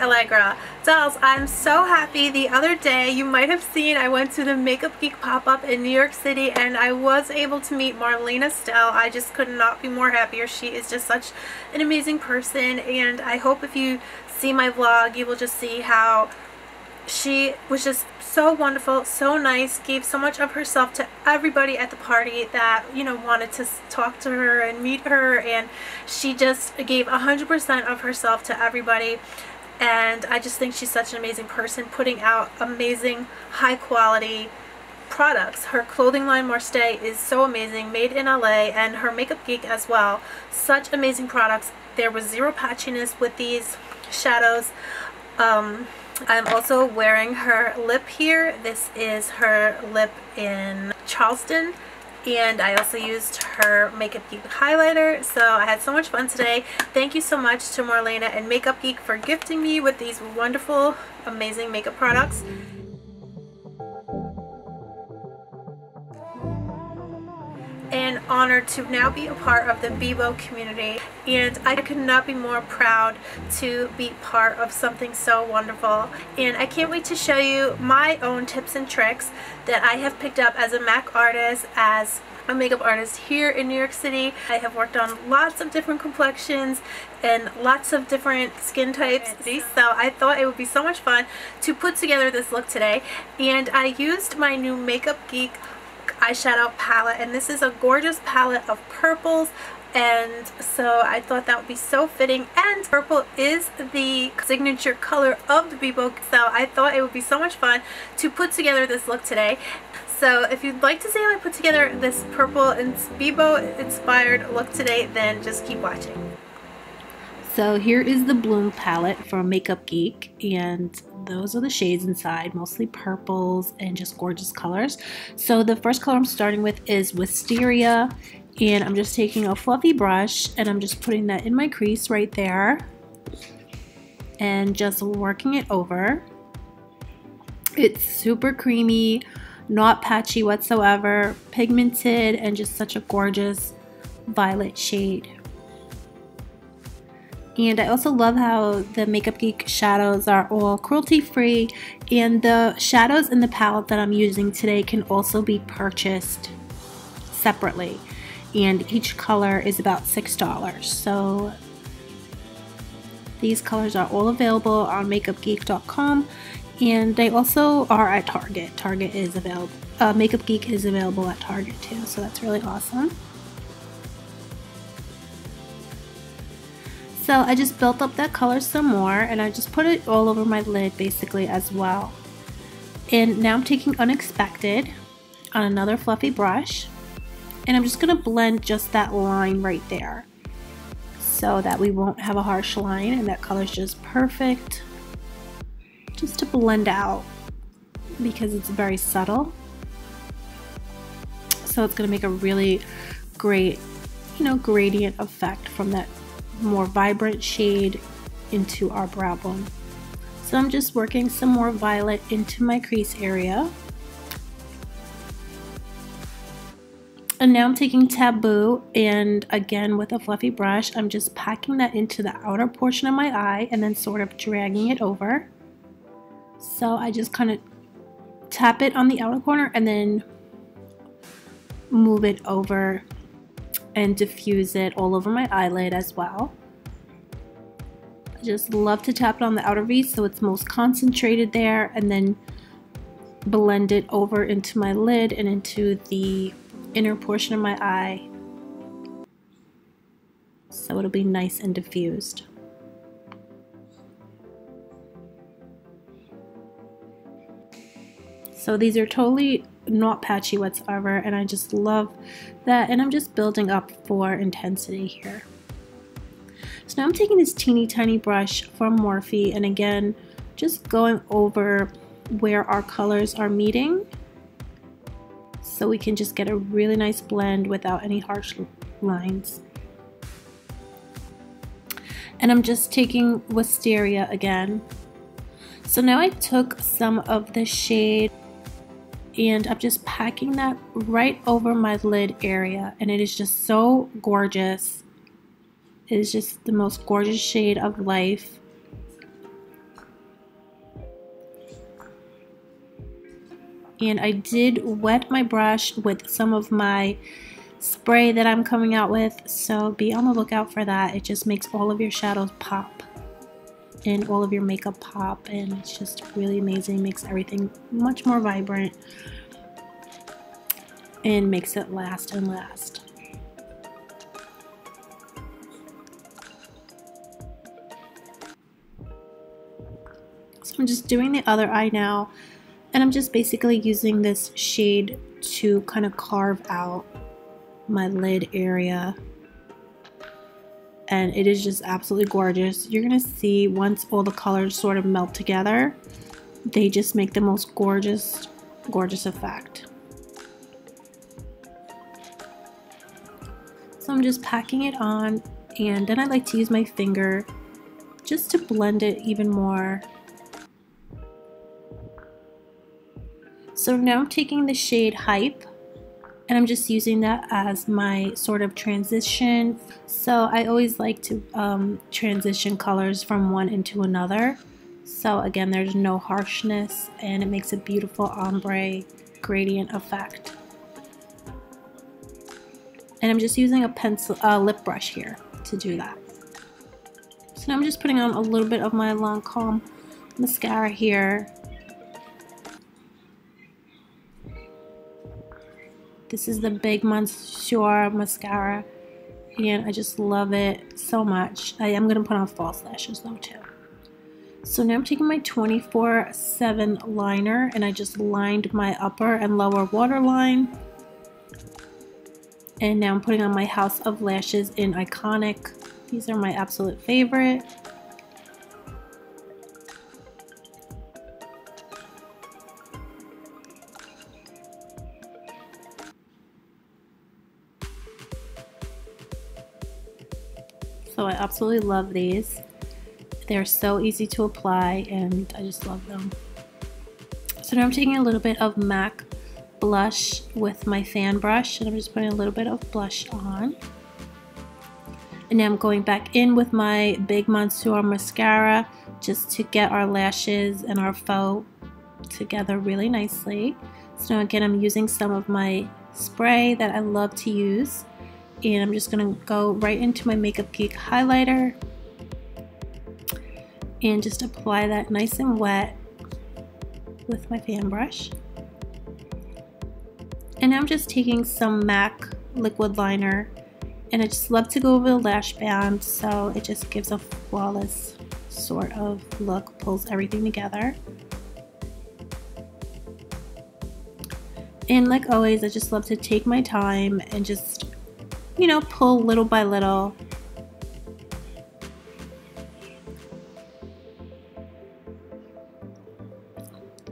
Allegra. Dolls, I'm so happy. The other day, you might have seen, I went to the Makeup Geek pop-up in New York City and I was able to meet Marlena Stell. I just could not be more happier. She is just such an amazing person, and I hope if you see my vlog, you will just see how she was just so wonderful, so nice, gave so much of herself to everybody at the party that, you know, wanted to talk to her and meet her, and she just gave 100% of herself to everybody. And I just think she's such an amazing person, putting out amazing, high quality products. Her clothing line MARSTE is so amazing, made in LA, and her Makeup Geek as well. Such amazing products. There was zero patchiness with these shadows. I'm also wearing her lip here. This is her lip in Charleston, and I also used her Makeup Geek highlighter. So I had so much fun today. Thank you so much to Marlena and Makeup Geek for gifting me with these wonderful, amazing makeup products. And honored to now be a part of the Bibo community, and I could not be more proud to be part of something so wonderful. And I can't wait to show you my own tips and tricks that I have picked up as a MAC artist, as a makeup artist here in New York City. I have worked on lots of different complexions and lots of different skin types, so I thought it would be so much fun to put together this look today. And I used my new Makeup Geek eyeshadow palette, and this is a gorgeous palette of purples, and so I thought that would be so fitting. And purple is the signature color of the Bibo, so I thought it would be so much fun to put together this look today. So if you'd like to see how I put together this purple and Bibo inspired look today, then just keep watching. So here is the Bloom palette from Makeup Geek, and those are the shades inside, mostly purples and just gorgeous colors. So the first color I'm starting with is Wisteria, and I'm just taking a fluffy brush and I'm just putting that in my crease right there and just working it over. It's super creamy, not patchy whatsoever, pigmented, and just such a gorgeous violet shade. And I also love how the Makeup Geek shadows are all cruelty free, and the shadows in the palette that I'm using today can also be purchased separately, and each color is about $6. So these colors are all available on makeupgeek.com, and they also are at Target. Target is available. Makeup Geek is available at Target too, so that's really awesome. So I just built up that color some more, and I just put it all over my lid basically as well. And now I'm taking Unexpected on another fluffy brush, and I'm just going to blend just that line right there so that we won't have a harsh line, and that color is just perfect just to blend out because it's very subtle. So it's going to make a really great, you know, gradient effect from that more vibrant shade into our brow bone. So I'm just working some more violet into my crease area. And now I'm taking Taboo, and again with a fluffy brush, I'm just packing that into the outer portion of my eye and then sort of dragging it over. So I just kind of tap it on the outer corner and then move it over and diffuse it all over my eyelid as well. I just love to tap it on the outer V so it's most concentrated there, and then blend it over into my lid and into the inner portion of my eye so it'll be nice and diffused. So these are totally not patchy whatsoever, and I just love that, and I'm just building up for intensity here. So now I'm taking this teeny tiny brush from Morphe, and again just going over where our colors are meeting so we can just get a really nice blend without any harsh lines. And I'm just taking Wisteria again. So now I took some of the shade and I'm just packing that right over my lid area, and it is just so gorgeous. It is just the most gorgeous shade of life. And I did wet my brush with some of my spray that I'm coming out with, so be on the lookout for that. It just makes all of your shadows pop and all of your makeup pop, and it's just really amazing. Makes everything much more vibrant and makes it last and last. So I'm just doing the other eye now, and I'm just basically using this shade to kind of carve out my lid area. And it is just absolutely gorgeous. You're gonna see once all the colors sort of melt together, they just make the most gorgeous effect. So I'm just packing it on, and then I like to use my finger just to blend it even more. So now I'm taking the shade Hype, and I'm just using that as my sort of transition. So I always like to transition colors from one into another. So again, there's no harshness, and it makes a beautiful ombre gradient effect. And I'm just using a lip brush here to do that. So now I'm just putting on a little bit of my Lancome mascara here. This is the Big Monsieur mascara, and I just love it so much. I am going to put on false lashes though too. So now I'm taking my 24/7 liner, and I just lined my upper and lower waterline. And now I'm putting on my House of Lashes in Iconic. These are my absolute favorite. So I absolutely love these. They're so easy to apply, and I just love them. So now I'm taking a little bit of MAC blush with my fan brush, and I'm just putting a little bit of blush on. And now I'm going back in with my Big Monsieur mascara just to get our lashes and our faux together really nicely. So now again, I'm using some of my spray that I love to use. And I'm just going to go right into my Makeup Geek highlighter and just apply that nice and wet with my fan brush. And now I'm just taking some MAC liquid liner, and I just love to go over the lash band, so it just gives a flawless sort of look, pulls everything together. And like always, I just love to take my time and just, you know, pull little by little.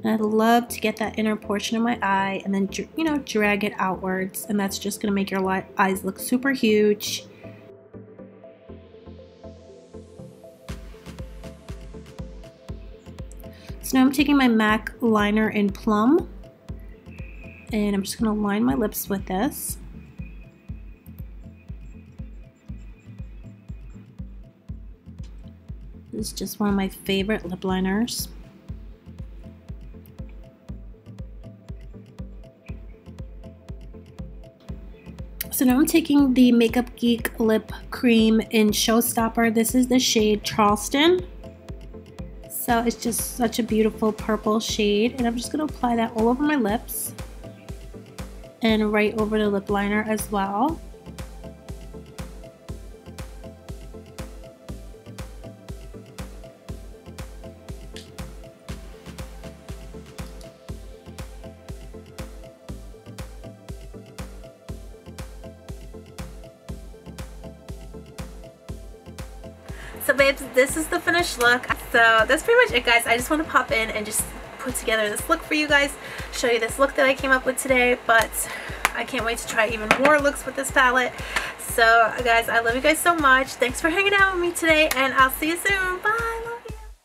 And I love to get that inner portion of my eye and then, you know, drag it outwards, and that's just going to make your eyes look super huge. So now I'm taking my MAC liner in Plum, and I'm just going to line my lips with this. This is just one of my favorite lip liners. So now I'm taking the Makeup Geek Lip Cream in Showstopper. This is the shade Charleston. So it's just such a beautiful purple shade, and I'm just going to apply that all over my lips and right over the lip liner as well. So babes, this is the finished look. So that's pretty much it, guys. I just want to pop in and just put together this look for you guys, show you this look that I came up with today, but I can't wait to try even more looks with this palette. So guys, I love you guys so much. Thanks for hanging out with me today, and I'll see you soon. Bye!